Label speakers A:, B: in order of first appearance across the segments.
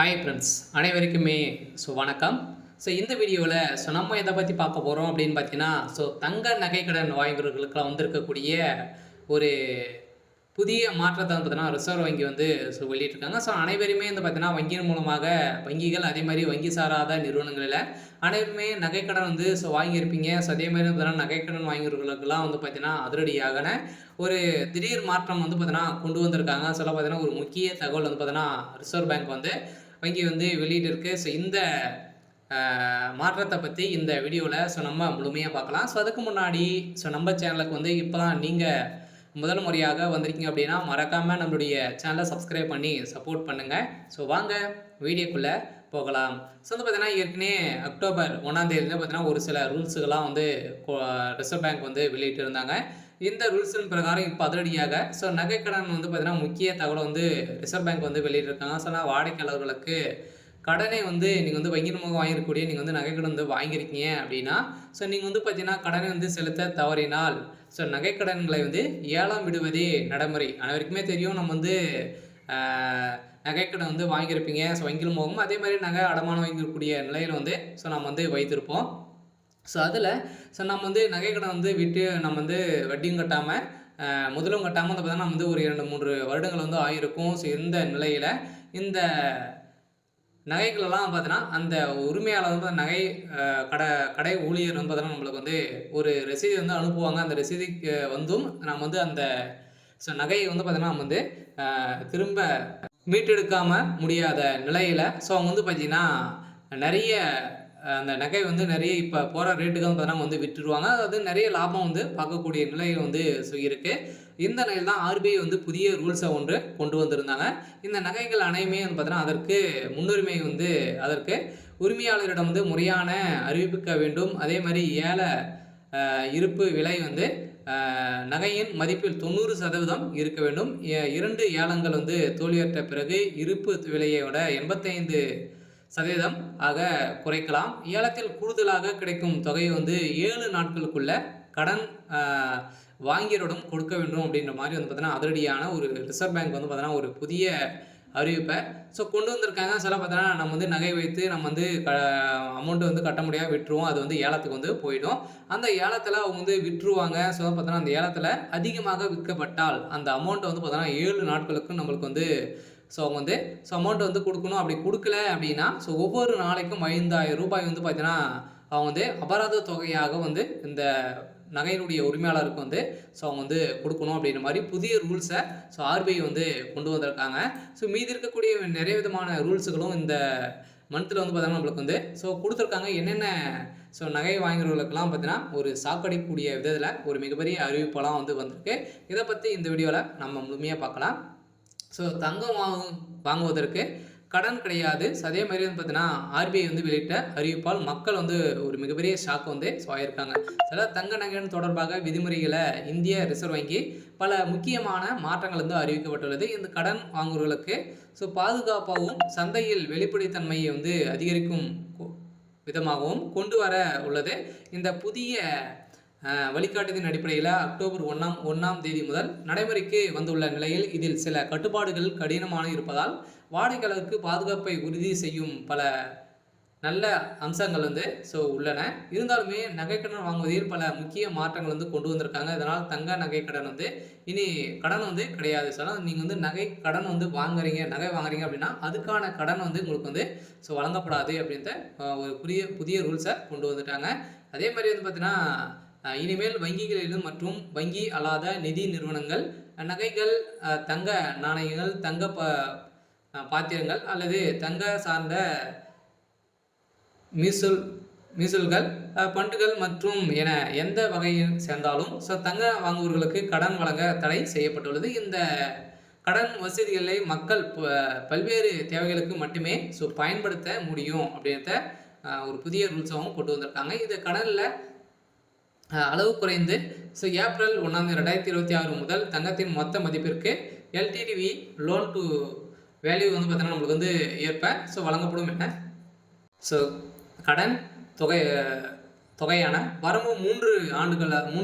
A: Hi friends அனைவருக்குமே வணக்கம். இந்த வீடியோவில் நம்ம எதை பற்றி பார்க்க போகிறோம் அப்படின்னு பார்த்தீங்கன்னா, தங்க நகைக்கடன் வாங்குறவர்களுக்கெல்லாம் வந்திருக்கக்கூடிய ஒரு புதிய மாற்றத்தை வந்து பார்த்தீங்கன்னா ரிசர்வ் வங்கி வந்து வெளியிட்டிருக்காங்க. அனைவருமே வந்து பார்த்தீங்கன்னா வங்கியின் மூலமாக வங்கிகள் அதே மாதிரி வங்கி சாராத நிறுவனங்களில் அனைவருமே நகைக்கடன் வந்து வாங்கியிருப்பீங்க. அதே மாதிரி வந்து பார்த்தீங்கன்னா நகைக்கடன் வாங்குறவர்களுக்கெல்லாம் வந்து பார்த்தீங்கன்னா அதிரடியான ஒரு திடீர் மாற்றம் வந்து பார்த்தீங்கன்னா கொண்டு வந்திருக்காங்க. பார்த்தீங்கன்னா ஒரு முக்கிய தகவல் வந்து பார்த்தீங்கன்னா ரிசர்வ் பேங்க் வந்து வங்கி வந்து வெளியிட்டிருக்கு. இந்த மாற்றத்தை பற்றி இந்த வீடியோவில் நம்ம முழுமையாக பார்க்கலாம். அதுக்கு முன்னாடி நம்ம சேனலுக்கு வந்து இப்போ தான் நீங்கள் முதல் முறையாக வந்திருக்கீங்க அப்படின்னா மறக்காமல் நம்மளுடைய சேனலை சப்ஸ்கிரைப் பண்ணி சப்போர்ட் பண்ணுங்கள். வாங்க வீடியோக்குள்ளே போகலாம். வந்து பார்த்தீங்கன்னா ஏற்கனவே அக்டோபர் 1ஆம் தேதியில் பார்த்தீங்கன்னா ஒரு சில ரூல்ஸுகள்லாம் வந்து ரிசர்வ் பேங்க் வந்து வெளியிட்டு இருந்தாங்க. இந்த ரூல்ஸின் பிரகாரம் இப்போ அதிரடியாக நகைக்கடன் வந்து பார்த்தீங்கன்னா முக்கிய தகவலை வந்து ரிசர்வ் பேங்க் வந்து வெளியிட்டிருக்காங்க. வாடிக்கையாளர்களுக்கு கடனை வந்து நீங்கள் வந்து வங்கி மூலம் வாங்கிருக்கக்கூடிய நீங்கள் வந்து நகைக்கடன் வந்து வாங்கியிருக்கீங்க அப்படின்னா நீங்கள் வந்து பார்த்தீங்கன்னா கடனை வந்து செலுத்த தவறினால் நகைக்கடன்களை வந்து ஏலம் விடுவதே நடைமுறை. அனைவருக்குமே தெரியும், நம்ம வந்து நகைக்கடன் வந்து வாங்கியிருப்பீங்க வங்கியில் மூலமும் அதே மாதிரி நகை அடமானம் வாங்கியிருக்கக்கூடிய நிலையில் வந்து நம்ம வந்து வைத்திருப்போம். அதில் நம்ம வந்து நகைக்கடன் வந்து விட்டு நம்ம வந்து வட்டியும் கட்டாமல் முதலும் கட்டாமல் வந்து பார்த்தீங்கன்னா நம்ம வந்து ஒரு 2-3 வருடங்கள் வந்து ஆகிருக்கும். இந்த நிலையில் இந்த நகைகளெல்லாம் பார்த்தீங்கன்னா அந்த உரிமையாளர் வந்து நகை கடை ஊழியர் வந்து பார்த்தீங்கன்னா நம்மளுக்கு வந்து ஒரு ரசீது வந்து அனுப்புவாங்க. அந்த ரசீதுக்கு வந்தும் நம்ம வந்து அந்த நகையை வந்து பார்த்தீங்கன்னா நம்ம வந்து திரும்ப மீட்டெடுக்காமல் முடியாத நிலையில் அவங்க வந்து பார்த்திங்கன்னா நிறைய அந்த நகை வந்து நிறைய இப்போ போகிற ரேட்டுக்கு வந்து பார்த்தீங்கன்னா வந்து விட்டுருவாங்க. அதாவது நிறைய லாபம் வந்து பார்க்கக்கூடிய நிலையில் வந்து இருக்குது. இந்த நிலையில் தான் ஆர்பிஐ வந்து புதிய ரூல்ஸை ஒன்று கொண்டு வந்திருந்தாங்க. இந்த நகைகள் அனையுமே வந்து பார்த்தீங்கன்னா அதற்கு முன்னுரிமை வந்து அதற்கு உரிமையாளரிடம் வந்து முறையான அறிவிக்க வேண்டும். அதே மாதிரி இருப்பு விலை வந்து நகையின் மதிப்பில் 90% இருக்க வேண்டும். 2 ஏலங்கள் வந்து தோல்வியற்ற பிறகு இருப்பு விலையோட 85% ஆக குறைக்கலாம். ஏலத்தில் கூடுதலாக கிடைக்கும் தொகையை வந்து 7 நாட்களுக்குள்ள கடன் வாங்கியரிடம் கொடுக்க வேண்டும் அப்படின்ற மாதிரி வந்து பார்த்தீங்கன்னா அதிரடியான ஒரு ரிசர்வ் பேங்க் வந்து பார்த்தீங்கன்னா ஒரு புதிய அறிவிப்பை கொண்டு வந்திருக்காங்க. பார்த்தீங்கன்னா நம்ம வந்து நகை வைத்து நம்ம வந்து அமௌண்ட்டு வந்து கட்ட முடியாமல் விட்டுருவோம். அது வந்து ஏலத்துக்கு வந்து போயிடும். அந்த ஏலத்தில் அவங்க வந்து விட்டுருவாங்க. பார்த்தீங்கன்னா அந்த ஏலத்தில் அதிகமாக விற்கப்பட்டால் அந்த அமௌண்ட்டை வந்து பார்த்தீங்கன்னா 7 நாட்களுக்கு நம்மளுக்கு வந்து அவங்க வந்து அமௌண்ட்டை வந்து கொடுக்கணும். அப்படி கொடுக்கல அப்படின்னா ஒவ்வொரு நாளைக்கும் 5000 ரூபாய் வந்து பார்த்தீங்கன்னா அவங்க வந்து அபராத தொகையாக வந்து இந்த நகையினுடைய உரிமையாளருக்கு வந்து அவங்க வந்து கொடுக்கணும் அப்படின்ற மாதிரி புதிய ரூல்ஸை ஆர்பிஐ வந்து கொண்டு வந்திருக்காங்க. மீதி இருக்கக்கூடிய நிறைய விதமான ரூல்ஸுகளும் இந்த மந்தில் வந்து பார்த்தீங்கன்னா நம்மளுக்கு வந்து கொடுத்துருக்காங்க. என்னென்ன நகை வாங்குறவர்களுக்கெல்லாம் பார்த்தீங்கன்னா ஒரு சாக்கடிக்கூடிய விதத்தில் ஒரு மிகப்பெரிய அறிவிப்பெல்லாம் வந்து வந்திருக்கு. இதை பற்றி இந்த வீடியோவில் நம்ம முழுமையாக பார்க்கலாம். தங்கம் வாங்குவதற்கு கடன் கிடையாது. அதே மாதிரி வந்து பார்த்தீங்கன்னா ஆர்பிஐ வந்து வெளியிட்ட அறிவிப்பால் மக்கள் வந்து ஒரு மிகப்பெரிய ஷாக் வந்து ஆகியிருக்காங்க. தங்க நகையின் தொடர்பாக விதிமுறைகளை இந்திய ரிசர்வ் வங்கி பல முக்கியமான மாற்றங்கள் வந்து அறிவிக்கப்பட்டுள்ளது. இந்த கடன் வாங்குவர்களுக்கு பாதுகாப்பாகவும் சந்தையில் வெளிப்படைத்தன்மையை வந்து அதிகரிக்கும் விதமாகவும் கொண்டு வர உள்ளது. இந்த புதிய வழிகாட்டுதலின் அடிப்படையில் அக்டோபர் 1ஆம் தேதி முதல் நடைமுறைக்கு வந்துள்ள நிலையில் இதில் சில கட்டுப்பாடுகள் கடினமான இருப்பதால் வாடிக்கையாளருக்கு பாதுகாப்பை உறுதி செய்யும் பல நல்ல அம்சங்கள் வந்து உள்ளன. இருந்தாலுமே நகைக்கடன் வாங்குவதில் பல முக்கிய மாற்றங்கள் வந்து கொண்டு வந்திருக்காங்க. இதனால் தங்க நகைக்கடன் வந்து இனி கடன் வந்து கிடையாது. நீங்கள் வந்து நகை கடன் வந்து நகை வாங்குறீங்க அப்படின்னா அதுக்கான கடன் வந்து உங்களுக்கு வந்து வழங்கப்படாது அப்படின்ற ஒரு புதிய ரூல்ஸை கொண்டு வந்துட்டாங்க. அதே மாதிரி வந்து பார்த்தீங்கன்னா இனிமேல் வங்கிகளிலும் மற்றும் வங்கி அல்லாத நிதி நிறுவனங்கள் நகைகள், தங்க நாணயங்கள், தங்க பாத்திரங்கள் அல்லது தங்க சார்ந்த மீசல்கள், பண்டுகள் மற்றும் என எந்த வகையில் சேர்ந்தாலும் தங்க வாங்குவர்களுக்கு கடன் வழங்க தடை செய்யப்பட்டுள்ளது. இந்த கடன் வசதிகளை மக்கள் பல்வேறு தேவைகளுக்கு மட்டுமே பயன்படுத்த முடியும் அப்படின்ற ஒரு புதிய ரூல்ஸாகவும் கொண்டு வந்திருக்காங்க. இந்த கடனில் அளவு குறைந்து ஏப்ரல் 1, 2026 முதல் தங்கத்தின் மொத்த மதிப்பிற்கு எல்டிடிவி லோன் டு வேல்யூ வந்து பார்த்தீங்கன்னா நம்மளுக்கு வந்து ஏற்ப வழங்கப்படும் என கடன் தொகையான வரம்பு 3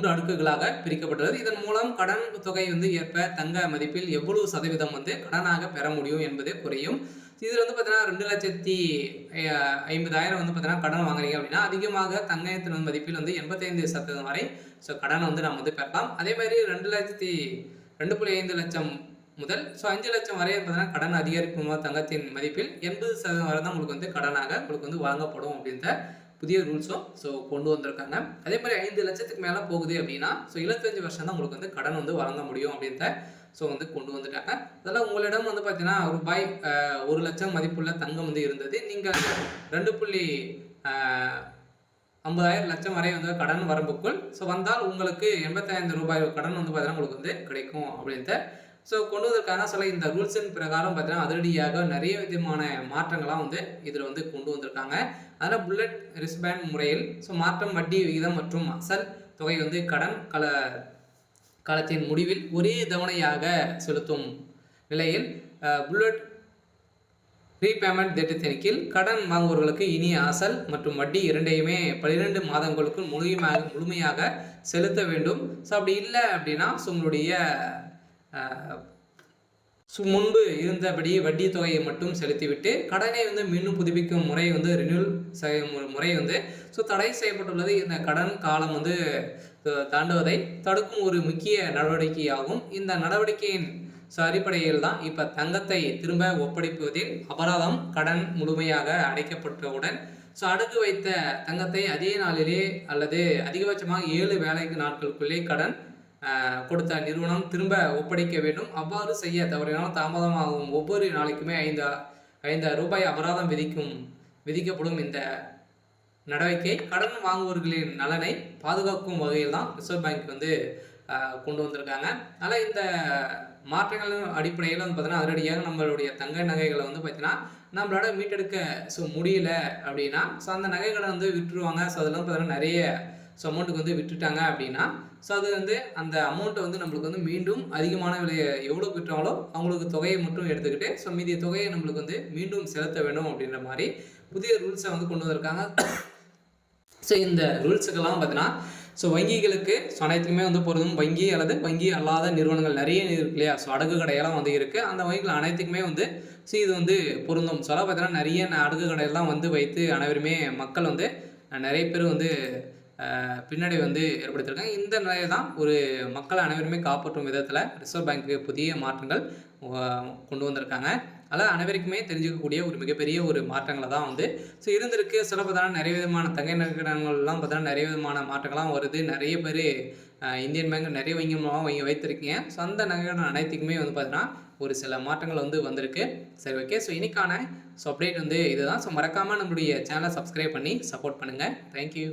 A: அடுக்குகளாக பிரிக்கப்பட்டுள்ளது. இதன் மூலம் கடன் தொகை வந்து ஏற்ப தங்க மதிப்பில் எவ்வளவு சதவீதம் வந்து கடனாக பெற முடியும் என்பது குறையும். இதில் வந்து பார்த்தீங்கன்னா 2,50,000 வந்து பார்த்தீங்கன்னா கடன் வாங்குறீங்க அப்படின்னா அதிகமாக தங்கத்தின் மதிப்பில் வந்து 85% வரை ஸோ கடனை வந்து நம்ம வந்து பெறலாம். அதே மாதிரி 2,5 லட்சம் முதல் 5 லட்சம் வரை பார்த்தீங்கன்னா கடன் அதிகரிக்கும் போது தங்கத்தின் மதிப்பில் 80% வரை தான் உங்களுக்கு வந்து கடனாக உங்களுக்கு வந்து வழங்கப்படும் அப்படின்ற புதிய ரூல்ஸும் ஸோ கொண்டு வந்திருக்காங்க. அதே மாதிரி 5 லட்சத்துக்கு மேலே போகுது அப்படின்னா ஸோ 25 வருஷம் தான் உங்களுக்கு வந்து கடன் வந்து வழங்க முடியும் அப்படின்ற ஸோ வந்து கொண்டு வந்துட்டாங்க. அதெல்லாம் உங்களிடம் வந்து பார்த்தீங்கன்னா ரூபாய் 1 லட்சம் மதிப்புள்ள தங்கம் வந்து இருந்தது. நீங்கள் 2,50,000 லட்சம் வரை வந்து கடன் வரம்புக்குள் ஸோ வந்தால் உங்களுக்கு 85 ரூபாய் கடன் வந்து பார்த்தீங்கன்னா உங்களுக்கு வந்து கிடைக்கும் அப்படின்ற ஸோ கொண்டு வந்ததுக்கான சில இந்த ரூல்ஸின் பிரகாரம் பார்த்தீங்கன்னா அதிரடியாக நிறைய விதமான மாற்றங்களாக வந்து இதில் வந்து கொண்டு வந்திருக்காங்க. அதனால் புல்லட் ரிஸ்பேண்ட் முறையில் ஸோ மாற்றம் வட்டி விகிதம் மற்றும் அசல் தொகை வந்து கடன் காலத்தின் முடிவில் ஒரே தவணையாக செலுத்தும் நிலையில் புல்லட் ரீபேமெண்ட் திட்டத்தின் கீழ் கடன் வாங்குபவர்களுக்கு இனி அசல் மற்றும் வட்டி இரண்டையுமே 12 மாதங்களுக்குள் முழுமையாக செலுத்த வேண்டும். ஸோ அப்படி இல்லை அப்படின்னா ஸோ உங்களுடைய முன்பு இருந்தபடி வட்டி தொகையை மட்டும் செலுத்திவிட்டு கடனை வந்து மீண்டும் புதுப்பிக்கும் முறை வந்து ரினியூல் செய்யும் முறை வந்து ஸோ தடை செய்யப்பட்டுள்ளது. இந்த கடன் காலம் வந்து தாண்டுவதை தடுக்கும் ஒரு முக்கிய நடவடிக்கையாகும். இந்த நடவடிக்கையின் அடிப்படையில் தான் இப்போ தங்கத்தை திரும்ப ஒப்படைப்பதில் அபராதம் கடன் முழுமையாக அடைக்கப்பட்டவுடன் ஸோ அடகு வைத்த தங்கத்தை அதே நாளிலே அல்லது அதிகபட்சமாக 7 வேலை நாட்களுக்குள்ளே கடன் கொடுத்த நிறுவனம் திரும்ப ஒப்படைக்க வேண்டும். அவ்வாறு செய்ய தவறினால் தாமதமாகும் ஒவ்வொரு நாளைக்குமே 5 ரூபாய் அபராதம் விதிக்கப்படும். இந்த நடவடிக்கை கடன் வாங்குவோர்களின் நலனை பாதுகாக்கும் வகையில் தான் ரிசர்வ் பேங்க் வந்து கொண்டு வந்திருக்காங்க. அதனால் இந்த மாற்றங்களின் அடிப்படையில் வந்து பார்த்தீங்கன்னா அதிரடியாக நம்மளுடைய தங்க நகைகளை வந்து பார்த்தீங்கன்னா நம்மளோட மீட்டெடுக்க ஸோ முடியல அப்படின்னா ஸோ அந்த நகைகளை வந்து விட்டுருவாங்க. ஸோ அதெல்லாம் பார்த்தீங்கன்னா நிறைய ஸோ அமௌண்ட்டுக்கு வந்து விட்டுட்டாங்க அப்படின்னா ஸோ அது வந்து அந்த அமௌண்ட்டை வந்து நம்மளுக்கு வந்து மீண்டும் அதிகமான விலையை எவ்வளோ விட்டுறாங்களோ அவங்களுக்கு தொகையை மட்டும் எடுத்துக்கிட்டு ஸோ மீதிய தொகையை நம்மளுக்கு வந்து மீண்டும் செலுத்த வேண்டும் அப்படின்ற மாதிரி புதிய ரூல்ஸை வந்து கொண்டு வந்திருக்காங்க. ஸோ இந்த ரூல்ஸுக்கெல்லாம் பார்த்தீங்கன்னா ஸோ வங்கிகளுக்கு ஸோ அனைத்துக்குமே வந்து பொருந்தும். வங்கி அல்லது வங்கி அல்லாத நிறுவனங்கள் நிறைய இருக்கு இல்லையா, ஸோ அடகு கடையெல்லாம் வந்து இருக்குது. அந்த வங்கிகள் அனைத்துக்குமே வந்து ஸோ இது வந்து பொருந்தும். ஸோ பார்த்தீங்கன்னா நிறைய அடகு கடையெல்லாம் வந்து வைத்து அனைவருமே மக்கள் வந்து நிறைய பேர் வந்து பின்னாடி வந்து ஏற்படுத்தியிருக்காங்க. இந்த நிலையை தான் ஒரு மக்களை அனைவருமே காப்பாற்றும் விதத்தில் ரிசர்வ் பேங்க்கு புதிய மாற்றங்கள் கொண்டு வந்திருக்காங்க. அதனால் அனைவருக்குமே தெரிஞ்சுக்கக்கூடிய ஒரு மிகப்பெரிய ஒரு மாற்றங்களை தான் வந்து ஸோ இருந்திருக்கு. சில பார்த்தீங்கன்னா நிறைய விதமான தங்க நகைகள்லாம் பார்த்தீங்கன்னா நிறைய விதமான மாற்றங்கள்லாம் வருது. நிறைய பேர் இந்தியன் பேங்க் நிறைய வங்கி மூலமாக வைத்திருக்கீங்க. ஸோ அந்த நகைகள் அனைத்துக்குமே வந்து பார்த்தீங்கன்னா ஒரு சில மாற்றங்கள் வந்து வந்திருக்கு. சரி, ஓகே. ஸோ இன்னைக்கான ஸோ அப்டேட் வந்து இதுதான். ஸோ மறக்காமல் நம்மளுடைய சேனலை சப்ஸ்கிரைப் பண்ணி சப்போர்ட் பண்ணுங்கள். தேங்க்யூ.